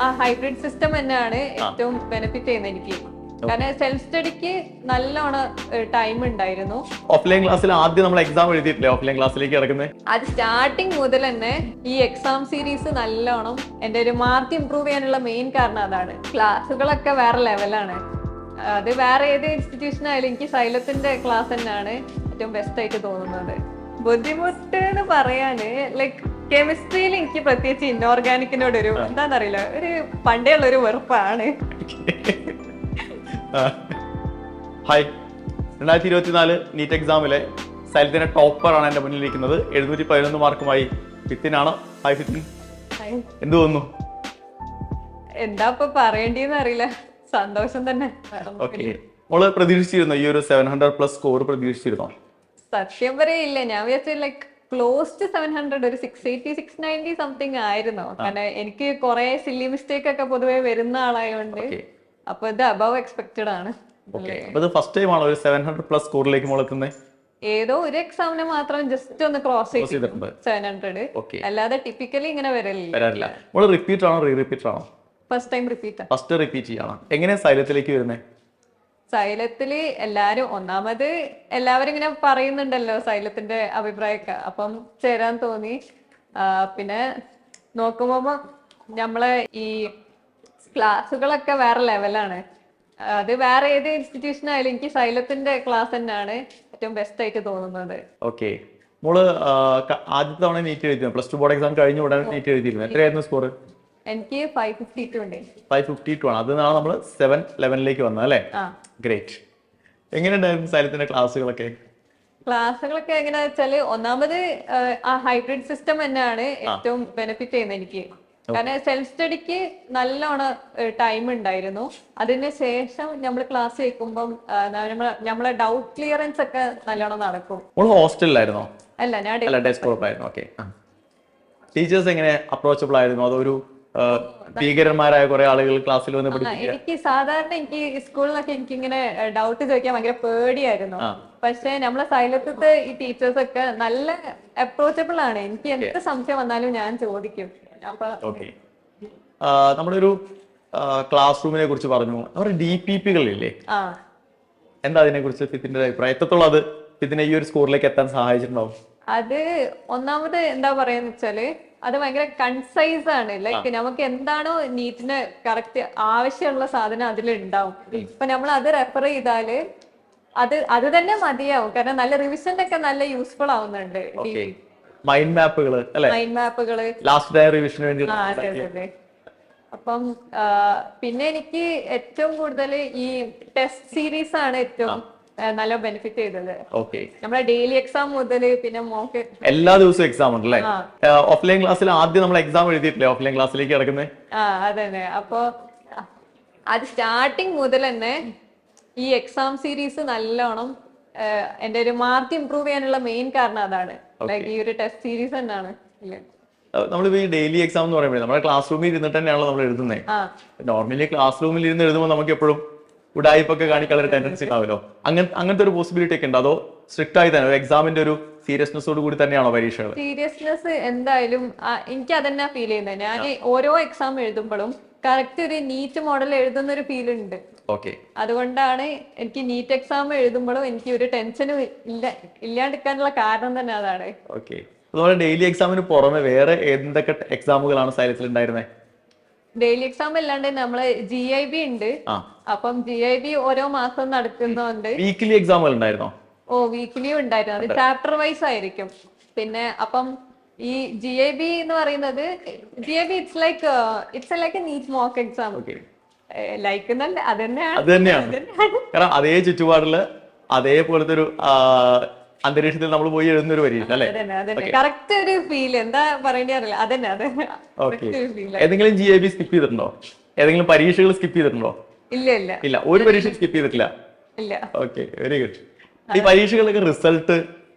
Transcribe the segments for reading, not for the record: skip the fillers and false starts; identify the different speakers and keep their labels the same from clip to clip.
Speaker 1: ആ hybrid system തന്നെയാണ് ഏറ്റവും ബെനിഫിറ്റ് ചെയ്യുന്നത് എനിക്ക്. കാരണം സെൽഫ് സ്റ്റഡിക്ക് നല്ലോണം ടൈം ഉണ്ടായിരുന്നു.
Speaker 2: ഓഫ്ലൈൻ ക്ലാസ്സിൽ ആദ്യം നമ്മൾ എക്സാം എഴുതിയിട്ടില്ലേ ഓഫ്ലൈൻ ക്ലാസ്സിലേക്ക് കിടക്കുന്നത്?
Speaker 1: അത് സ്റ്റാർട്ടിങ് മുതൽ തന്നെ ഈ എക്സാം സീരീസ് നല്ലോണം എന്റെ ഒരു മാർക്ക് ഇംപ്രൂവ് ചെയ്യാനുള്ള മെയിൻ കാരണം അതാണ്. ക്ലാസ്സുകളൊക്കെ വേറെ ലെവലാണ്. അത് വേറെ ഏത് ഇൻസ്റ്റിറ്റ്യൂഷൻ ആയാലും എനിക്ക് സൈലത്തിന്റെ ക്ലാസ് തന്നെയാണ് ഏറ്റവും ബെസ്റ്റ് ആയിട്ട് തോന്നുന്നത്. ബുദ്ധിമുട്ട് എന്ന് പറയാന് ലൈക്ക് കെമിസ്ട്രിയിൽ എനിക്ക് പ്രത്യേകിച്ച് ഇൻഓർഗാനിക്കിനോടൊരു എന്താണെന്നറിയില്ല, ഒരു പണ്ടേ ഉള്ള ഒരു വെറുപ്പാണ്.
Speaker 2: ഹായ്, 2024 നീറ്റ് എക്സാമിലെ സൈലത്തിന്റെ ടോപ്പറാണ് എന്റെ മുന്നിലിരിക്കുന്നത്. 711 മാർക്കുമായി ഫിത്തിനാണ്. ഹായ് ഫിത്തിൻ, എന്ത് തോന്നുന്നു?
Speaker 1: എന്താ ഇപ്പൊ പറയേണ്ടിന്ന് അറിയില്ല, സന്തോഷം തന്നെ.
Speaker 2: ഓക്കെ, മോള് പ്രതീക്ഷിച്ചിരുന്നോ ഈ ഒരു 700+ സ്കോർ പ്രതീക്ഷിച്ചിരുന്നോ?
Speaker 1: സത്യം പറയില്ല, ഞാൻ വിചാരിച്ചു ലൈക്ക് ക്ലോസ് ടു 700, ഒരു 680 690 സംതിങ് ആയിരുന്നു. കാരണം എനിക്ക് കുറെ സില്ലി മിസ്റ്റേക്ക് ഒക്കെ പൊതുവെ വരുന്ന ആളായോണ്ട് അപ്പൊ ഇത് അബവ് എക്സ്പെക്റ്റഡ് ആണ്.
Speaker 2: ഫസ്റ്റ് ടൈം ആണോ ഒരു 700+ സ്കോറിലേക്ക് മോൾ എത്തുന്നത്?
Speaker 1: ഏതോ ഒരു എക്സാമിന് മാത്രം ജസ്റ്റ് ഒന്ന് ക്രോസ് ചെയ്തിട്ടുണ്ട് 700, അല്ലാതെ ടിപ്പിക്കലി ഇങ്ങനെ വരില്ല.
Speaker 2: മോള് റിപ്പീറ്റ് ആണോ റീ റിപ്പീറ്റ് ആണോ?
Speaker 1: First time repeat.
Speaker 2: First repeat ചെയ്യണം. എങ്ങനെയാ സൈലത്തിലേക്ക് വരുന്നത്?
Speaker 1: സൈലത്തില് എല്ലാവരും ഇങ്ങനെ പറയുന്നുണ്ടല്ലോ സൈലത്തിന്റെ അഭിപ്രായമൊക്കെ, അപ്പം ചേരാൻ തോന്നി. പിന്നെ നോക്കുമ്പോ നമ്മളെ ഈ ക്ലാസ്സുകളൊക്കെ വേറെ ലെവലാണ്. അത് വേറെ ഏത് ഇൻസ്റ്റിറ്റ്യൂഷൻ ആയാലും എനിക്ക് സൈലത്തിന്റെ ക്ലാസ് തന്നെയാണ് ഏറ്റവും ബെസ്റ്റ് ആയിട്ട് തോന്നുന്നത്.
Speaker 2: ഓക്കെ, മോള് ആദ്യത്തെ തവണ നീറ്റ് എഴുതിയിരുന്നു, പ്ലസ് 2 ബോർഡ് എക്സാം കഴിഞ്ഞ ഉടനെ നീറ്റ് എഴുതിയിരുന്നു. എത്രയായിരുന്നു സ്കോർ?
Speaker 1: എനിക്ക് 552 ഉണ്ട്.
Speaker 2: 552 ആണ്. അതിനാണ് നമ്മൾ 711 വന്നത് അല്ലേ? ഗ്രേറ്റ്. എങ്ങനെയുണ്ടായിരുന്നു സൈലത്തിന്റെ ക്ലാസ്സുകളൊക്കെ?
Speaker 1: ക്ലാസ്സുകളൊക്കെ എങ്ങനെയാ വെച്ചാല്, ഒന്നാമത് ആ ഹൈബ്രിഡ് സിസ്റ്റം തന്നെയാണ് ഏറ്റവും ബെനിഫിറ്റ് ചെയ്യുന്നത് എനിക്ക്. കാരണം സെൽഫ് സ്റ്റഡിക്ക് നല്ലോണം ടൈം ഉണ്ടായിരുന്നു. അതിന് ശേഷം നമ്മൾ ക്ലാസ് കേൾക്കുമ്പം നമ്മളെ ഡൗട്ട് ക്ലിയറൻസ് ഒക്കെ നല്ലോണം നടക്കും.
Speaker 2: ഹോസ്റ്റലിലായിരുന്നോ?
Speaker 1: അല്ല, ഞാൻ
Speaker 2: ഡെസ്ക്ടോപ്പ് ആയിരുന്നു. ഓക്കെ, ടീച്ചേഴ്സ് എങ്ങനെ അപ്രോച്ചബിൾ ആയിരുന്നു? അതൊരു ഭീകരന്മാരായ കുറെ ആളുകൾ ക്ലാസ്സിൽ വന്ന് പഠിപ്പിക്കുക?
Speaker 1: എനിക്ക് സ്കൂളിലൊക്കെ എനിക്ക് ഇങ്ങനെ ഡൗട്ട് ചോദിക്കാൻ ഭയങ്കര പേടിയായിരുന്നു. പക്ഷെ നമ്മളെ സൈലത്തെ ഈ ടീച്ചേഴ്സ് ഒക്കെ നല്ല അപ്രോച്ചബിൾ ആണ്. എനിക്ക് എന്ത് സംശയം വന്നാലും ഞാൻ ചോദിക്കും.
Speaker 2: നമ്മളൊരു ക്ലാസ് റൂമിനെ കുറിച്ച് പറഞ്ഞു, നമ്മുടെ DPPകളില്ലേ, എന്താ അതിനെ കുറിച്ച് ഫിത്തിന്റെ അഭിപ്രായം? എത്രത്തോളം അത് ഫിത്തിനെ ഈ ഒരു സ്കോറിലേക്ക് എത്താൻ സഹായിച്ചിട്ടുണ്ടാവും?
Speaker 1: അത് ഒന്നാമത് എന്താ പറയാന്ന് വെച്ചാല്, അത് ഭയങ്കര കൺസൈസ് ആണ്. ലൈക്ക് നമുക്ക് എന്താണോ നീറ്റിന് കറക്റ്റ് ആവശ്യമുള്ള സാധനം അതിലുണ്ടാവും. ഇപ്പൊ നമ്മൾ അത് റെഫർ ചെയ്താല് അത് തന്നെ മതിയാവും. കാരണം നല്ല റിവിഷനൊക്കെ നല്ല യൂസ്ഫുൾ ആവുന്നുണ്ട്.
Speaker 2: മൈൻഡ് മാപ്പുകള് ലാസ്റ്റ് ഡേ റിവിഷന് വേണ്ടി.
Speaker 1: അപ്പം പിന്നെ എനിക്ക് ഏറ്റവും കൂടുതൽ ഈ ടെസ്റ്റ് സീരീസ് ആണ് ഏറ്റവും നല്ല ബെനിഫിറ്റ് ചെയ്തത്. നമ്മളെ ഡെയിലി എക്സാം മുതൽ പിന്നെ മോക്ക്
Speaker 2: എല്ലാ ദിവസവും എക്സാം ഉണ്ടല്ലേ? ഓഫ്ലൈൻ ക്ലാസ്സിൽ ആദ്യം നമ്മൾ എക്സാം എഴുതിയിട്ടില്ലേ ഓഫ്ലൈൻ ക്ലാസ്സിലേക്ക് കിടക്കുന്നത്?
Speaker 1: അതന്നെ. അപ്പൊ അത് സ്റ്റാർട്ടിങ് മുതൽ തന്നെ ഈ എക്സാം സീരീസ് നല്ലോണം എന്റെ ഒരു മാർക്ക് ഇംപ്രൂവ് ചെയ്യാനുള്ള മെയിൻ കാരണം അതാണ്. ലൈക്ക് ഈ ഒരു ടെസ്റ്റ് സീരീസ് തന്നെയാണ്.
Speaker 2: നമ്മളിപ്പോ ഈ ഡെയിലി എക്സാം എന്ന് പറയുമ്പോൾ നമ്മുടെ ക്ലാസ് റൂമിൽ ഇരുന്നിട്ട് തന്നെയാണല്ലോ നമ്മൾ എഴുതുന്നത്. നോർമലി ക്ലാസ് റൂമിൽ ഇരുന്ന് എഴുതുമ്പോൾ നമുക്ക് എപ്പോഴും ഉടായ്പൊക്കെ കാണിക്കാനുള്ള ഒരു ടെൻഡൻസി ഉണ്ടാവല്ലോ. അങ്ങനത്തെ ഒരു പോസിബിലിറ്റി ഒക്കെ ഉണ്ട്? അതോ സ്ട്രിക്റ്റ് ആയി തന്നെ എക്സാമിന്റെ ഒരു സീരിയസ്നെസ്സോട് കൂടി തന്നെയാണോ പരീക്ഷകൾ?
Speaker 1: സീരിയസ്നെസ് എന്തായാലും എനിക്ക് അതന്നെ ഫീൽ ചെയ്യുന്നത്. ഞാൻ ഓരോ എക്സാം എഴുതുമ്പോഴും കറക്റ്റ് ഒരു നീറ്റ് മോഡൽ എഴുതുന്ന ഒരു ഫീൽ ഉണ്ട്. അതുകൊണ്ടാണ് എനിക്ക് നീറ്റ് എക്സാം എഴുതുമ്പോഴും എനിക്ക് ഒരു ടെൻഷനും ഇല്ലാണ്ടിരിക്കാനുള്ള കാരണം തന്നെ അതാണ്.
Speaker 2: അതുപോലെ ഡെയിലി എക്സാമിന് പുറമെ വേറെ എന്തൊക്കെ എക്സാമുകളാണ് സൈലത്തിൽ ഉണ്ടായിരുന്നത്?
Speaker 1: ഡെയിലി എക്സാം അല്ലാണ്ട് നമ്മള് GIB ഉണ്ട്. അപ്പം GIB ഓരോ മാസം നടക്കുന്നുണ്ട്.
Speaker 2: വീക്കിലി എക്സാമുകൾ ഉണ്ടായിരുന്നോ?
Speaker 1: വീക്കിലി ഉണ്ടായിരുന്നു. അത് ചാപ്റ്റർ വൈസ് ആയിരിക്കും. പിന്നെ അപ്പം ഈ GIB എന്ന് പറയുന്നത് GIB it's like neat mock exam. Like അത് തന്നെയാണ്.
Speaker 2: കാരണം അതേ ചുറ്റുപാടില് അതേപോലത്തെ ഒരു അന്തരീക്ഷത്തിൽ നമ്മൾ പോയി എഴുതുന്ന ഒരു പരീക്ഷ അല്ലേ?
Speaker 1: കറക്റ്റ് ഒരു ഫീൽ എന്താ പറയേണ്ടി അറിയില്ല. അതന്നെ.
Speaker 2: ഏതെങ്കിലും GIB സ്കിപ്പ് ചെയ്തിട്ടുണ്ടോ? ഏതെങ്കിലും പരീക്ഷകൾ സ്കിപ്പ് ചെയ്തിട്ടുണ്ടോ?
Speaker 1: ഇല്ല,
Speaker 2: ഒരു പരീക്ഷ സ്കിപ്പ് ചെയ്തിട്ടില്ല. Okay, very good. ഈ പരീക്ഷകളൊക്കെ റിസൾട്ട്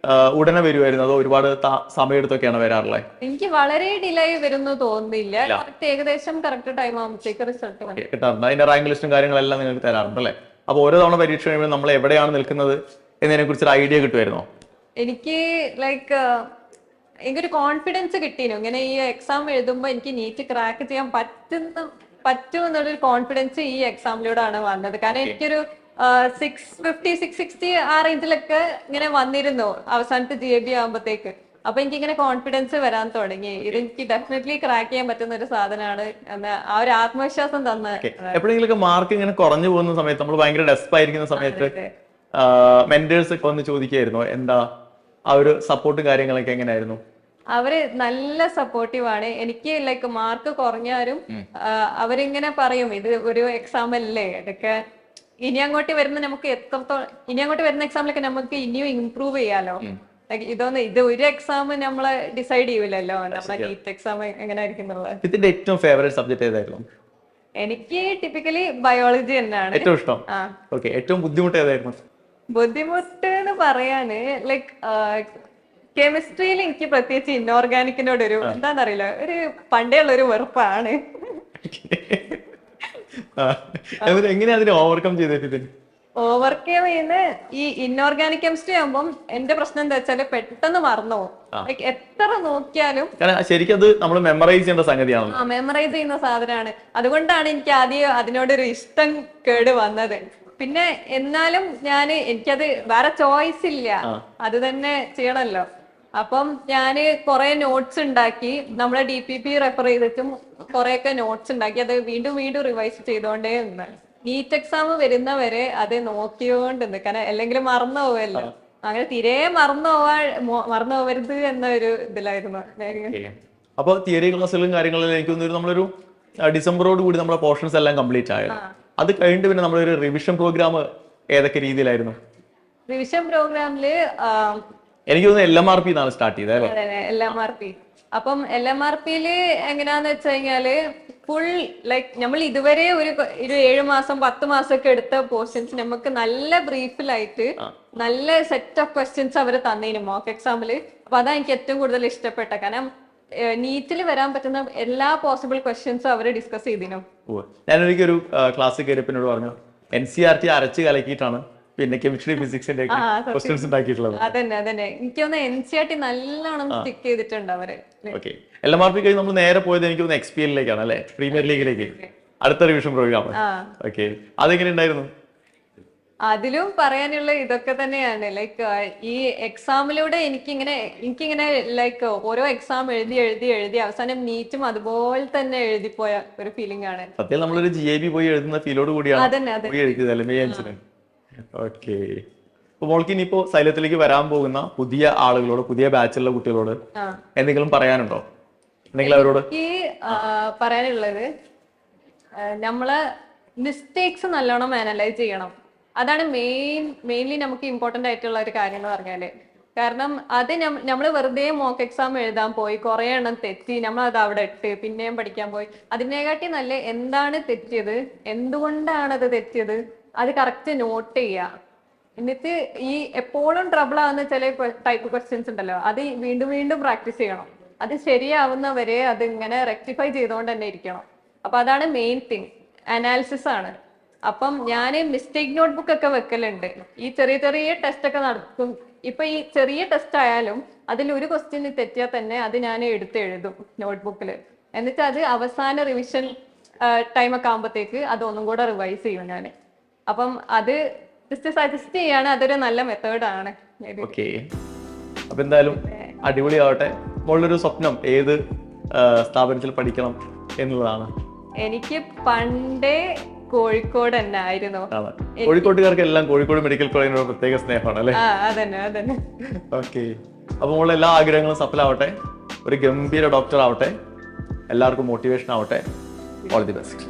Speaker 2: ഉടനെ വരുമായിരുന്നു അതോ ഒരുപാട് സമയമെടുത്തൊക്കെയാണ് വരാറുള്ളത്?
Speaker 1: എനിക്ക് വളരെ ഡിലേ വരുന്നു തോന്നുന്നില്ല. ഏകദേശം കറക്റ്റ് ടൈം ആകുമ്പോഴത്തേക്ക് റിസൾട്ട്
Speaker 2: കിട്ടാറുണ്ട്. അതിന്റെ റാങ്ക് ലിസ്റ്റും കാര്യങ്ങളെല്ലാം നിങ്ങൾക്ക് തരാറുണ്ട് അല്ലേ? അപ്പൊ ഓരോ തവണ പരീക്ഷ കഴിയുമ്പോൾ നമ്മൾ എവിടെയാണ് നിൽക്കുന്നത് എന്നതിനെ കുറിച്ച് ഒരു ഐഡിയ കിട്ടുമായിരുന്നോ?
Speaker 1: എനിക്ക് ലൈക്ക് എനിക്കൊരു കോൺഫിഡൻസ് കിട്ടീനു ഇങ്ങനെ ഈ എക്സാം എഴുതുമ്പോൾ എനിക്ക് നീറ്റ് ക്രാക്ക് ചെയ്യാൻ പറ്റും എന്നുള്ളൊരു കോൺഫിഡൻസ് ഈ എക്സാമിലൂടെയാണ് വന്നത്. കാരണം എനിക്കൊരു 650 660 ആ റേഞ്ചിലൊക്കെ ഇങ്ങനെ വന്നിരുന്നു അവസാനത്തെ GAB ആകുമ്പോഴത്തേക്ക്. അപ്പൊ എനിക്ക് ഇങ്ങനെ കോൺഫിഡൻസ് വരാൻ തുടങ്ങി. ഇത് എനിക്ക് ഡെഫിനറ്റ്ലി ക്രാക്ക് ചെയ്യാൻ പറ്റുന്ന ഒരു സാധനമാണ് എന്ന ആ ഒരു ആത്മവിശ്വാസം തന്ന.
Speaker 2: എപ്പോഴെങ്കിലും മാർക്ക് ഇങ്ങനെ കുറഞ്ഞു പോകുന്ന സമയത്ത്, നമ്മൾ ഭയങ്കര ഡെസ്പ് ആയിരിക്കുന്ന സമയത്ത് മെന്റേഴ്സ് ഒക്കെ ഒന്ന് ചോദിക്കായിരുന്നു എന്താ ആ ഒരു സപ്പോർട്ടും കാര്യങ്ങളൊക്കെ എങ്ങനെയായിരുന്നു?
Speaker 1: അവര് നല്ല സപ്പോർട്ടീവ് ആണ്. എനിക്ക് ലൈക്ക് മാർക്ക് കുറഞ്ഞാലും അവരിങ്ങനെ പറയും ഇത് ഒരു എക്സാം അല്ലേ, ഇതൊക്കെ ഇനി അങ്ങോട്ട് വരുന്ന നമുക്ക് ഇനി അങ്ങോട്ട് വരുന്ന എക്സാമിലൊക്കെ നമുക്ക് ഇനിയും ഇംപ്രൂവ് ചെയ്യാലോ. ഇത് ഒരു എക്സാം നമ്മളെ ഡിസൈഡ് ചെയ്യൂലല്ലോ നമ്മളെ നീറ്റ് എക്സാം എങ്ങനെയായിരിക്കും എന്നുള്ളത്.
Speaker 2: ഇതിന്റെ ഏറ്റവും ഫേവറേറ്റ് സബ്ജക്ട് ഏതായിരുന്നു?
Speaker 1: എനിക്ക് ടിപ്പിക്കലി ബയോളജി തന്നെയാണ്
Speaker 2: ഏറ്റവും ഇഷ്ടം. ഓക്കെ, ഏറ്റവും ബുദ്ധിമുട്ട് ഏതായിരുന്നു?
Speaker 1: ബുദ്ധിമുട്ട് എന്ന് പറയാന് ലൈക്ക് കെമിസ്ട്രിയിൽ എനിക്ക് പ്രത്യേകിച്ച് ഇൻഓർഗാനിക്കിനോട് ഒരു എന്താന്നറിയില്ല, ഒരു പണ്ടേ ഉള്ള ഒരു വെറുപ്പാണ്.
Speaker 2: എങ്ങനെയാ അതിനെ ഓവർകം ചെയ്തിട്ട്?
Speaker 1: ഓവർകം ചെയ്യുന്ന ഈ ഇൻഓർഗാനിക് കെമിസ്ട്രി ആകുമ്പോൾ എന്റെ പ്രശ്നം എന്താ വെച്ചാല് പെട്ടെന്ന് മറന്നു പോകും. ലൈക്ക് എത്ര നോക്കിയാലും
Speaker 2: ശരിക്കും അത് നമ്മൾ മെമ്മറൈസ് ചെയ്യേണ്ട സംഗതിയാണ്.
Speaker 1: മെമ്മറൈസ് ചെയ്യുന്ന സാധനമാണ്. അതുകൊണ്ടാണ് എനിക്ക് ആദ്യം അതിനോടൊരു ഇഷ്ടം കേട് വന്നത്. പിന്നെ എന്നാലും എനിക്കത് വേറെ ചോയ്സ് ഇല്ല, അത് തന്നെ ചെയ്യണല്ലോ. അപ്പം ഞാന് കുറെ നോട്ട്സ് ഉണ്ടാക്കി, നമ്മളെ DPP റെഫർ ചെയ്തിട്ടും കുറെയൊക്കെ നോട്ട്സ് ഉണ്ടാക്കി അത് വീണ്ടും വീണ്ടും റിവൈസ് ചെയ്തോണ്ടേ നിന്ന് നീറ്റ് എക്സാം വരുന്നവരെ അത് നോക്കിയോണ്ട് നിന്ന്. കാരണം അല്ലെങ്കിൽ മറന്നു പോവല്ലോ, അങ്ങനെ തീരെ മറന്നു പോവരുത് എന്നൊരു ഇതിലായിരുന്നു.
Speaker 2: അപ്പൊ തിയറി ക്ലാസ്സുകളും കാര്യങ്ങളും എനിക്ക് തോന്നുന്നു നമ്മളൊരു ഡിസംബറോട് കൂടി നമ്മളെ പോർഷൻസ് എല്ലാം കംപ്ലീറ്റ് ആയത്. അത് കഴിഞ്ഞിട്ട് പിന്നെ നമ്മളൊരു റിവിഷൻ പ്രോഗ്രാം ഏതൊക്കെ രീതിയിലായിരുന്നു?
Speaker 1: റിവിഷൻ പ്രോഗ്രാമില്
Speaker 2: എനിക്ക് തോന്നുന്നു LMRP എന്നാണ് സ്റ്റാർട്ട് ചെയ്തത്.
Speaker 1: LMRP. അപ്പം LMRPയില് എങ്ങനെയാന്ന് വെച്ച് കഴിഞ്ഞാല് ഫുൾ ലൈക്ക് നമ്മൾ ഇതുവരെ ഒരു 7 മാസം 10 മാസം ഒക്കെ എടുത്ത പോർഷൻസ് നമുക്ക് നല്ല ബ്രീഫിലായിട്ട് നല്ല സെറ്റ് ഓഫ് ക്വസ്റ്റ്യൻസ് അവർ തന്നേനു മോക്ക് എക്സാമില്. അപ്പൊ അതാ എനിക്ക് ഏറ്റവും കൂടുതൽ ഇഷ്ടപ്പെട്ട. കാരണം നീറ്റിൽ വരാൻ പറ്റുന്ന എല്ലാ പോസിബിൾ ക്വസ്റ്റ്യൻസും അവർ ഡിസ്കസ് ചെയ്തിനു.
Speaker 2: ഞാനൊരിക്കലും ക്ലാസ് കയറിയപ്പിനോട് പറഞ്ഞു NCERT അരച്ച് കലക്കിയിട്ടാണ് പിന്നെ കെമിസ്ട്രി ഫിസിക്സിന്റെ ക്വസ്റ്റ്യൻസ് ഉണ്ടാക്കിയിട്ടുള്ളത്.
Speaker 1: അതന്നെ എനിക്ക് തോന്നുന്നു NCERT നല്ലോണം സ്റ്റിക്ക് ചെയ്തിട്ടുണ്ട് അവര്.
Speaker 2: ഓക്കെ, LMRP കഴിഞ്ഞ് നമ്മൾ നേരെ പോയത് എനിക്ക് തോന്നുന്നു XPL-ലേക്കാണ് അല്ലെ, പ്രീമിയർ ലീഗിലേക്ക്, അടുത്ത റിവിഷൻ പ്രോഗ്രാം. ഓക്കെ, അതെങ്ങനെ ഉണ്ടായിരുന്നു?
Speaker 1: അതിലും പറയാനുള്ള ഇതൊക്കെ തന്നെയാണ്. ലൈക്ക് ഈ എക്സാമിലൂടെ എനിക്കിങ്ങനെ ലൈക്ക് ഓരോ എക്സാം എഴുതി അവസാനം നീറ്റും അതുപോലെ തന്നെ എഴുതിപ്പോയ ഒരു ഫീലിംഗ് ആണ്.
Speaker 2: സത്യം നമ്മളൊരു GAB പോയി എഴുതുന്ന ഫീലോട് കൂടിയാണ്. ഓക്കെ, അപ്പൊ മോൾക്ക് ഇനിയിപ്പോ സൈലത്തിലേക്ക് വരാൻ പോകുന്ന പുതിയ ആളുകളോട്, പുതിയ ബാച്ചിലുള്ള കുട്ടികളോട് എന്തെങ്കിലും പറയാനുണ്ടോ? എന്തെങ്കിലും അവരോട്
Speaker 1: പറയാനുള്ളത്, നമ്മള് മിസ്റ്റേക്സ് നല്ലോണം അനലൈസ് ചെയ്യണം. അതാണ് മെയിൻലി നമുക്ക് ഇമ്പോർട്ടന്റ് ആയിട്ടുള്ള ഒരു കാര്യം എന്ന് പറഞ്ഞാല്. കാരണം അത് നമ്മൾ വെറുതെ മോക്ക് എക്സാം എഴുതാൻ പോയി കുറെ എണ്ണം തെറ്റി നമ്മൾ അത് അവിടെ ഇട്ട് പിന്നെയും പഠിക്കാൻ പോയി. അതിനെക്കാട്ടി നല്ല എന്താണ് തെറ്റിയത്, എന്തുകൊണ്ടാണ് അത് തെറ്റിയത്, അത് കറക്റ്റ് നോട്ട് ചെയ്യുക. എന്നിട്ട് ഈ എപ്പോഴും ട്രബിൾ ആവുന്ന ചില ടൈപ്പ് ക്വസ്റ്റ്യൻസ് ഉണ്ടല്ലോ, അത് വീണ്ടും വീണ്ടും പ്രാക്ടീസ് ചെയ്യണം. അത് ശരിയാവുന്നവരെ അത് ഇങ്ങനെ റെക്ടിഫൈ ചെയ്തുകൊണ്ട് തന്നെ ഇരിക്കണം. അപ്പൊ അതാണ് മെയിൻ തിങ്, അനാലിസിസ് ആണ്. അപ്പം ഞാൻ മിസ്റ്റേക്ക് നോട്ട്ബുക്ക് ഒക്കെ വെക്കലുണ്ട്. ഈ ചെറിയ ടെസ്റ്റ് ഒക്കെ നടക്കും. ഇപ്പൊ ഈ ചെറിയ ടെസ്റ്റ് ആയാലും അതിൽ ഒരു ക്വസ്റ്റ്യൻ തെറ്റിയാൽ തന്നെ അത് ഞാൻ എഴുതും നോട്ട്ബുക്കിൽ. എന്നിട്ട് അത് അവസാന റിവിഷൻ ടൈം ഒക്കെ ആകുമ്പോഴത്തേക്ക് അത് ഒന്നും കൂടെ റിവൈസ് ചെയ്യും ഞാൻ. അപ്പം അത് ജസ്റ്റ് സജസ്റ്റ് ചെയ്യാണ്, അതൊരു നല്ല മെത്തേഡാണ്.
Speaker 2: ഓക്കെ, അപ്പൊ എന്തായാലും അടിപൊളിയാവട്ടെ. മോളൊരു സ്വപ്നം ഏത് സ്ഥാപനത്തിൽ പഠിക്കണം എന്നുള്ളതാണ്?
Speaker 1: എനിക്ക് പണ്ടേ കോഴിക്കോട് തന്നെ ആയിരുന്നു.
Speaker 2: കോഴിക്കോട്ടുകാർക്ക് എല്ലാം കോഴിക്കോട് മെഡിക്കൽ കോളേജിനോട് പ്രത്യേക സ്നേഹമാണ് അല്ലേ?
Speaker 1: അതന്നെ.
Speaker 2: ഓക്കെ, അപ്പൊ മോളെ എല്ലാ ആഗ്രഹങ്ങളും സഫലമാവട്ടെ, ഒരു ഗംഭീര ഡോക്ടർ ആവട്ടെ, എല്ലാവർക്കും മോട്ടിവേഷൻ ആവട്ടെ. All the best.